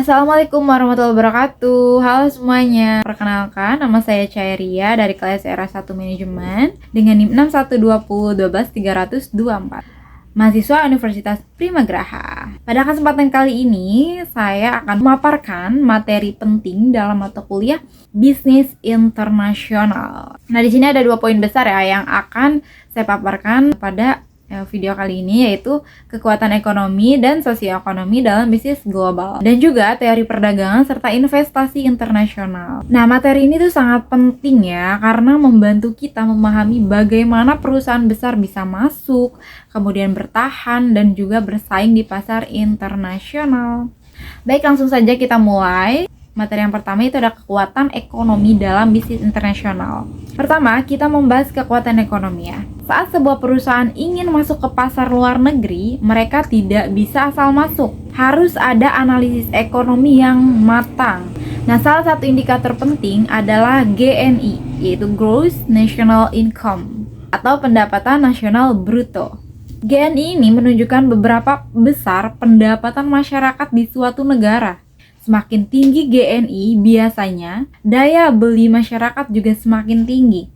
Assalamualaikum warahmatullahi wabarakatuh. Halo semuanya. Perkenalkan, nama saya Chairia dari kelas era 1 Manajemen dengan NIM 6120121324. Mahasiswa Universitas Primagraha. Pada kesempatan kali ini, saya akan memaparkan materi penting dalam mata kuliah Bisnis Internasional. Nah, di sini ada 2 poin besar ya yang akan saya paparkan pada video kali ini, yaitu kekuatan ekonomi dan sosioekonomi dalam bisnis global dan juga teori perdagangan serta investasi internasional. Nah, materi ini tuh sangat penting ya karena membantu kita memahami bagaimana perusahaan besar bisa masuk, kemudian bertahan dan juga bersaing di pasar internasional. Baik, langsung saja kita mulai. Materi yang pertama itu ada kekuatan ekonomi dalam bisnis internasional. Pertama, kita membahas kekuatan ekonomi ya. Saat sebuah perusahaan ingin masuk ke pasar luar negeri, mereka tidak bisa asal masuk. Harus ada analisis ekonomi yang matang. Nah, salah satu indikator penting adalah GNI, yaitu Gross National Income atau pendapatan nasional bruto. GNI ini menunjukkan beberapa besar pendapatan masyarakat di suatu negara. Semakin tinggi GNI, biasanya daya beli masyarakat juga semakin tinggi.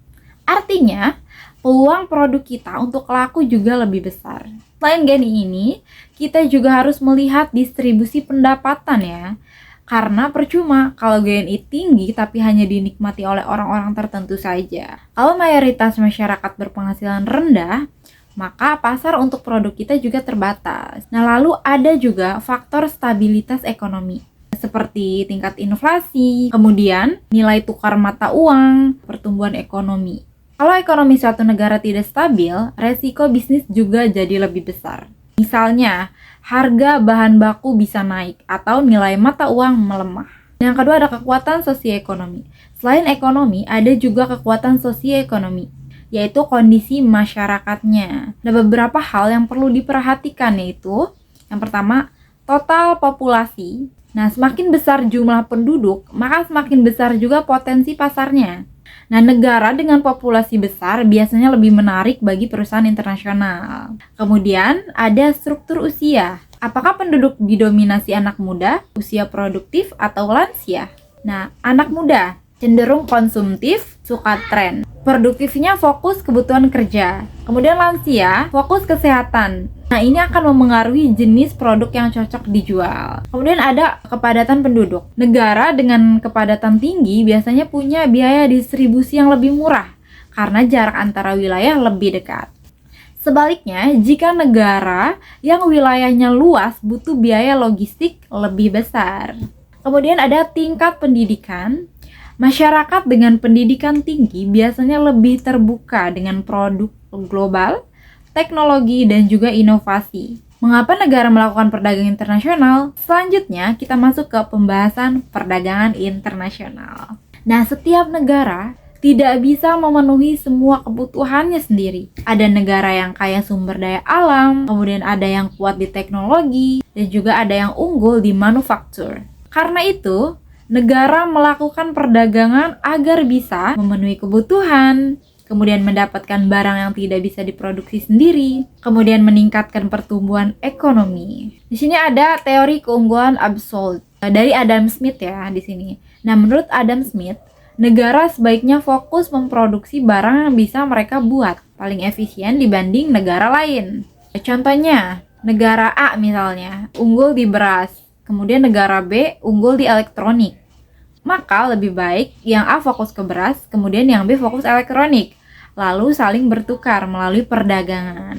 Artinya, peluang produk kita untuk laku juga lebih besar. Selain GNI ini, kita juga harus melihat distribusi pendapatan ya. Karena percuma kalau GNI tinggi tapi hanya dinikmati oleh orang-orang tertentu saja. Kalau mayoritas masyarakat berpenghasilan rendah, maka pasar untuk produk kita juga terbatas. Nah, lalu ada juga faktor stabilitas ekonomi, seperti tingkat inflasi, kemudian nilai tukar mata uang, pertumbuhan ekonomi. Kalau ekonomi suatu negara tidak stabil, resiko bisnis juga jadi lebih besar. Misalnya, harga bahan baku bisa naik atau nilai mata uang melemah. Yang kedua ada kekuatan sosioekonomi. Selain ekonomi, ada juga kekuatan sosioekonomi, yaitu kondisi masyarakatnya. Ada beberapa hal yang perlu diperhatikan, yaitu yang pertama, total populasi. Nah, semakin besar jumlah penduduk, maka semakin besar juga potensi pasarnya. Nah, negara dengan populasi besar biasanya lebih menarik bagi perusahaan internasional. Kemudian, ada struktur usia. Apakah penduduk didominasi anak muda, usia produktif, atau lansia? Nah, anak muda cenderung konsumtif, suka tren. Produktifnya fokus kebutuhan kerja. Kemudian lansia, fokus kesehatan. Nah, ini akan memengaruhi jenis produk yang cocok dijual. Kemudian ada kepadatan penduduk. Negara dengan kepadatan tinggi biasanya punya biaya distribusi yang lebih murah karena jarak antara wilayah lebih dekat. Sebaliknya, jika negara yang wilayahnya luas butuh biaya logistik lebih besar. Kemudian ada tingkat pendidikan. Masyarakat dengan pendidikan tinggi biasanya lebih terbuka dengan produk global, teknologi, dan juga inovasi. Mengapa negara melakukan perdagangan internasional? Selanjutnya, kita masuk ke pembahasan perdagangan internasional. Nah, setiap negara tidak bisa memenuhi semua kebutuhannya sendiri. Ada negara yang kaya sumber daya alam, kemudian ada yang kuat di teknologi, dan juga ada yang unggul di manufaktur. Karena itu, negara melakukan perdagangan agar bisa memenuhi kebutuhan, kemudian mendapatkan barang yang tidak bisa diproduksi sendiri, kemudian meningkatkan pertumbuhan ekonomi. Di sini ada teori keunggulan absolut dari Adam Smith ya di sini. Nah, menurut Adam Smith, negara sebaiknya fokus memproduksi barang yang bisa mereka buat paling efisien dibanding negara lain. Contohnya, negara A misalnya unggul di beras, kemudian negara B unggul di elektronik. Maka lebih baik yang A fokus ke beras, kemudian yang B fokus elektronik. Lalu saling bertukar melalui perdagangan.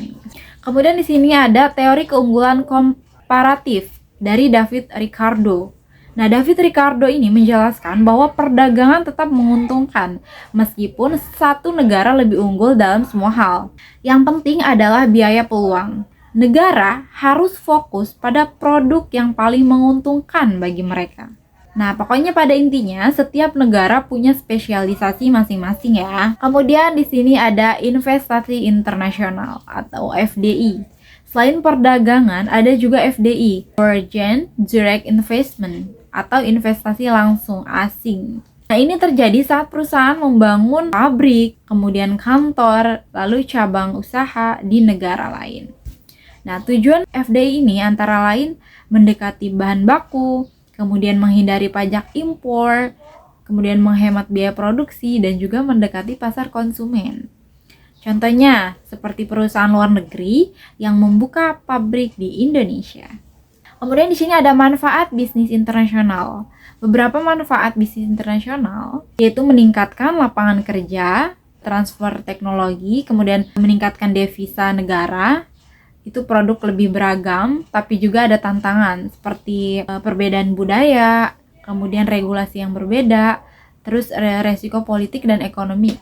Kemudian di sini ada teori keunggulan komparatif dari David Ricardo. Nah, David Ricardo ini menjelaskan bahwa perdagangan tetap menguntungkan meskipun satu negara lebih unggul dalam semua hal. Yang penting adalah biaya peluang. Negara harus fokus pada produk yang paling menguntungkan bagi mereka. Nah, pokoknya pada intinya setiap negara punya spesialisasi masing-masing ya. Kemudian di sini ada investasi internasional atau FDI. Selain perdagangan, ada juga FDI, Foreign Direct Investment atau investasi langsung asing. Nah, ini terjadi saat perusahaan membangun pabrik, kemudian kantor, lalu cabang usaha di negara lain. Nah, tujuan FDI ini antara lain mendekati bahan baku, kemudian menghindari pajak impor, kemudian menghemat biaya produksi, dan juga mendekati pasar konsumen. Contohnya, seperti perusahaan luar negeri yang membuka pabrik di Indonesia. Kemudian di sini ada manfaat bisnis internasional. Beberapa manfaat bisnis internasional yaitu meningkatkan lapangan kerja, transfer teknologi, kemudian meningkatkan devisa negara. Itu produk lebih beragam, tapi juga ada tantangan seperti perbedaan budaya, kemudian regulasi yang berbeda, terus resiko politik dan ekonomi.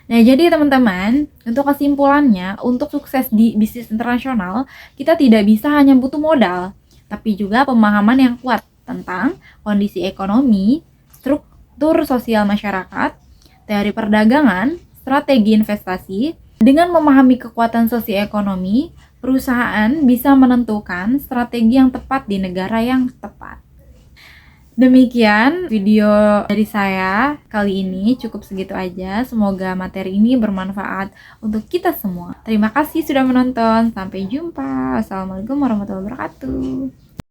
Nah, jadi teman-teman, untuk kesimpulannya, untuk sukses di bisnis internasional, kita tidak bisa hanya butuh modal, tapi juga pemahaman yang kuat tentang kondisi ekonomi, struktur sosial masyarakat, teori perdagangan, strategi investasi. Dengan memahami kekuatan sosioekonomi, perusahaan bisa menentukan strategi yang tepat di negara yang tepat. Demikian video dari saya kali ini, cukup segitu aja. Semoga materi ini bermanfaat untuk kita semua. Terima kasih sudah menonton. Sampai jumpa. Wassalamualaikum warahmatullahi wabarakatuh.